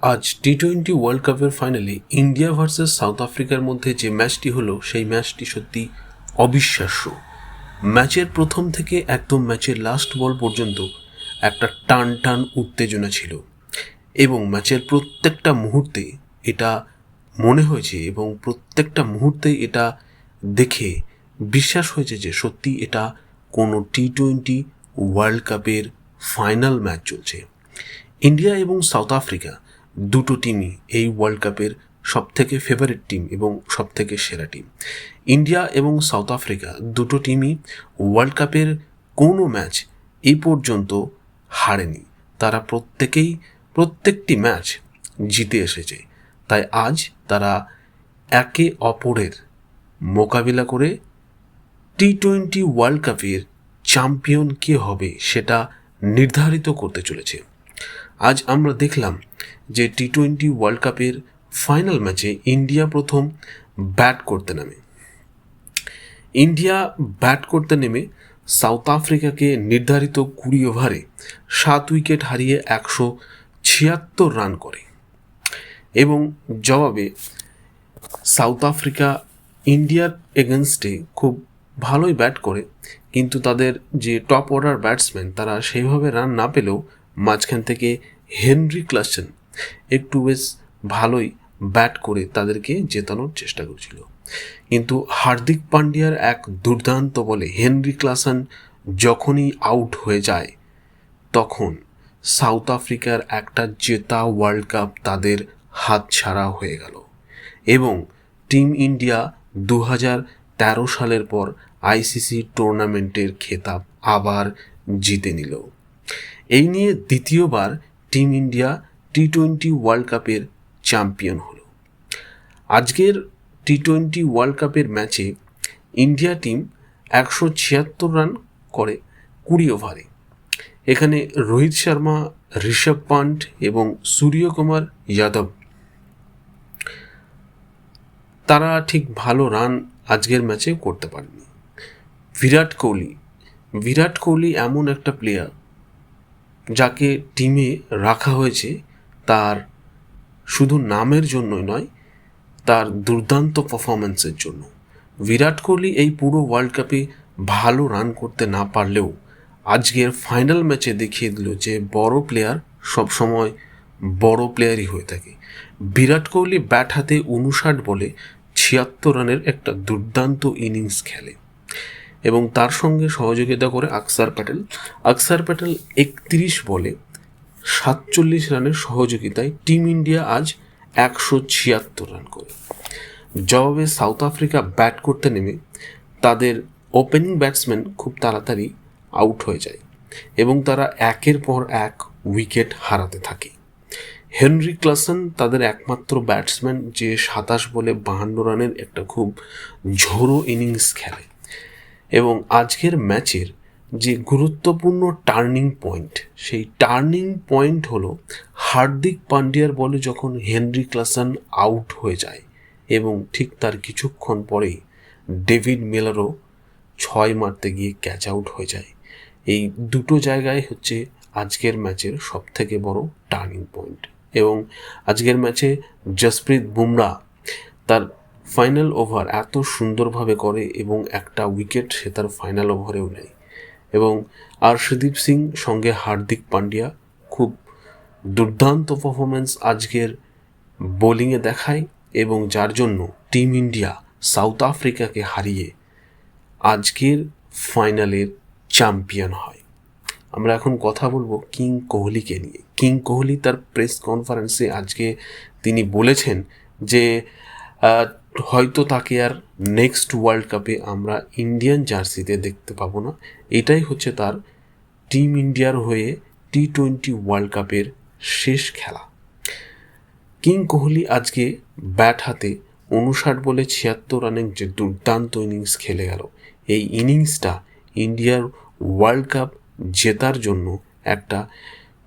আজ টি-20 ওয়ার্ল্ড কাপের ফাইনালে ইন্ডিয়া ভার্সেস সাউথ আফ্রিকার মধ্যে যে ম্যাচটি হলো সেই ম্যাচটি সত্যি অবিশ্বাস্য। ম্যাচের প্রথম থেকে একদম ম্যাচের লাস্ট বল পর্যন্ত একটা টান টান উত্তেজনা ছিল এবং ম্যাচের প্রত্যেকটা মুহূর্তে এটা মনে হয়েছে এবং প্রত্যেকটা মুহূর্তে এটা দেখে বিশ্বাস হয়েছে যে সত্যি এটা কোনো টি-20 ওয়ার্ল্ড কাপের ফাইনাল ম্যাচ চলছে। ইন্ডিয়া এবং সাউথ আফ্রিকা দুটো টিমই এই ওয়ার্ল্ড কাপের সবথেকে ফেভারিট টিম এবং সবথেকে সেরা টিম। ইন্ডিয়া এবং সাউথ আফ্রিকা দুটো টিমই ওয়ার্ল্ড কাপের কোনো ম্যাচ এই পর্যন্ত হারেনি। তারা প্রত্যেকটি ম্যাচ জিতে এসেছে। তাই আজ তারা একে অপরের মোকাবিলা করে টি-20 ওয়ার্ল্ড কাপের চ্যাম্পিয়ন কে হবে সেটা নির্ধারিত করতে চলেছে। আজ আমরা দেখলাম যে টি-20 ওয়ার্ল্ড কাপের ফাইনাল ম্যাচে ইন্ডিয়া প্রথম ব্যাট করতে নেমে সাউথ আফ্রিকাকে নির্ধারিত 20 ওভারে 7 উইকেট হারিয়ে 176 রান করে এবং জবাবে সাউথ আফ্রিকা ইন্ডিয়ার এগেনস্টে খুব ভালোই ব্যাট করে, কিন্তু তাদের যে টপ অর্ডার ব্যাটসম্যান তারা সেইভাবে রান না পেলেও মাঝখান থেকে হেনরি ক্লাসেন একটু বেশ ভালোই ব্যাট করে তাদেরকে জেতানোর চেষ্টা করেছিল। কিন্তু হার্দিক পান্ডিয়ার এক দুর্দান্ত বলে হেনরি ক্লাসেন যখনই আউট হয়ে যায় তখন সাউথ আফ্রিকার একটা জেতা ওয়ার্ল্ড কাপ তাদের হাতছাড়া হয়ে গেল এবং টিম ইন্ডিয়া 2013 সালের পর আইসিসি টুর্নামেন্টের খেতাব আবার জিতে নিল। এই নিয়ে দ্বিতীয়বার টিম ইন্ডিয়া টি-20 ওয়ার্ল্ড কাপের চ্যাম্পিয়ন হলো। আজকের টি-20 ওয়ার্ল্ড কাপের ম্যাচে ইন্ডিয়া টিম 176 রান করে 20 ওভারে। এখানে রোহিত শর্মা, ঋষভ পান্ট এবং সূর্যকুমার যাদব তারা ঠিক ভালো রান আজকের ম্যাচে করতে পারেনি। বিরাট কোহলি এমন একটা প্লেয়ার যাকে টিমে রাখা হয়েছে তার শুধু নামের জন্যই নয়, তার দুর্দান্ত পারফরম্যান্সের জন্য। বিরাট কোহলি এই পুরো ওয়ার্ল্ড কাপে ভালো রান করতে না পারলেও আজকের ফাইনাল ম্যাচে দেখিয়ে দিল যে বড় প্লেয়ার সবসময় বড় প্লেয়ারই হয়ে থাকে। বিরাট কোহলি ব্যাট হাতে 59 বলে 76 রানের একটা দুর্দান্ত ইনিংস খেলে এবং তার সঙ্গে সহযোগিতা করে আকসার প্যাটেল 31 বলে 47 রানের সহযোগিতায় টিম ইন্ডিয়া আজ 176 রান করে। জবাবে সাউথ আফ্রিকা ব্যাট করতে নেমে তাদের ওপেনিং ব্যাটসম্যান খুব তাড়াতাড়ি আউট হয়ে যায় এবং তারা একের পর এক উইকেট হারাতে থাকে। হেনরি ক্লাসেন তাদের একমাত্র ব্যাটসম্যান যে 27 বলে 52 রানের একটা খুব ঝোড়ো ইনিংস খেলে এবং আজকের ম্যাচের যে গুরুত্বপূর্ণ টার্নিং পয়েন্ট, সেই টার্নিং পয়েন্ট হলো হার্দিক পান্ডিয়ার বলে যখন হেনরি ক্লাসেন আউট হয়ে যায় এবং ঠিক তার কিছুক্ষণ পরেই ডেভিড মিলারও 6 মারতে গিয়ে ক্যাচ আউট হয়ে যায়। এই দুটো জায়গায় হচ্ছে আজকের ম্যাচের সবথেকে বড় টার্নিং পয়েন্ট এবং আজকের ম্যাচে জসপ্রীত বুমরা তার ফাইনাল ওভার এত সুন্দরভাবে করে এবং একটা উইকেট সে তার ফাইনাল ওভারেও নেয় এবং আর্শদীপ সিং সঙ্গে হার্দিক পান্ডিয়া খুব দুর্দান্ত পারফরম্যান্স আজকের বোলিংয়ে দেখায় এবং যার জন্য টিম ইন্ডিয়া সাউথ আফ্রিকাকে হারিয়ে আজকের ফাইনালের চ্যাম্পিয়ন হয়। আমরা এখন কথা বলবো কিং কোহলিকে নিয়ে। কিং কোহলি তার প্রেস কনফারেন্সে আজকে তিনি বলেছেন যে হয়তো তাকে আর নেক্সট ওয়ার্ল্ড কাপে আমরা ইন্ডিয়ান জার্সিতে দেখতে পাবো না। এটাই হচ্ছে তার টিম ইন্ডিয়ার হয়ে টি-20 ওয়ার্ল্ড কাপের শেষ খেলা। কিং কোহলি আজকে ব্যাট হাতে 59 বলে 76 রানের যে দুর্দান্ত ইনিংস খেলে গেল, এই ইনিংসটা ইন্ডিয়ার ওয়ার্ল্ড কাপ জেতার জন্য একটা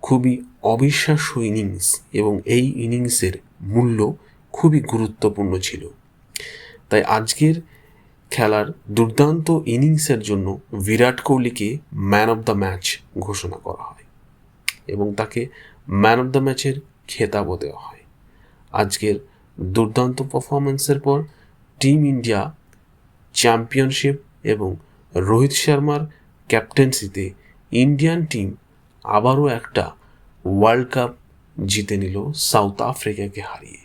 খুবই অবিশ্বাস্য ইনিংস এবং এই ইনিংসের মূল্য খুবই গুরুত্বপূর্ণ ছিল। তাই আজকের খেলার দুর্দান্ত ইনিংসের জন্য বিরাট কোহলিকে ম্যান অফ দ্য ম্যাচ ঘোষণা করা হয় এবং তাকে ম্যান অফ দ্য ম্যাচের খেতাবও দেওয়া হয়। আজকের দুর্দান্ত পারফরমেন্সের পর টিম ইন্ডিয়া চ্যাম্পিয়নশিপ এবং রোহিত শর্মার ক্যাপ্টেন্সিতে ইন্ডিয়ান টিম আবারও একটা ওয়ার্ল্ড কাপ জিতে নিল সাউথ আফ্রিকাকে হারিয়ে।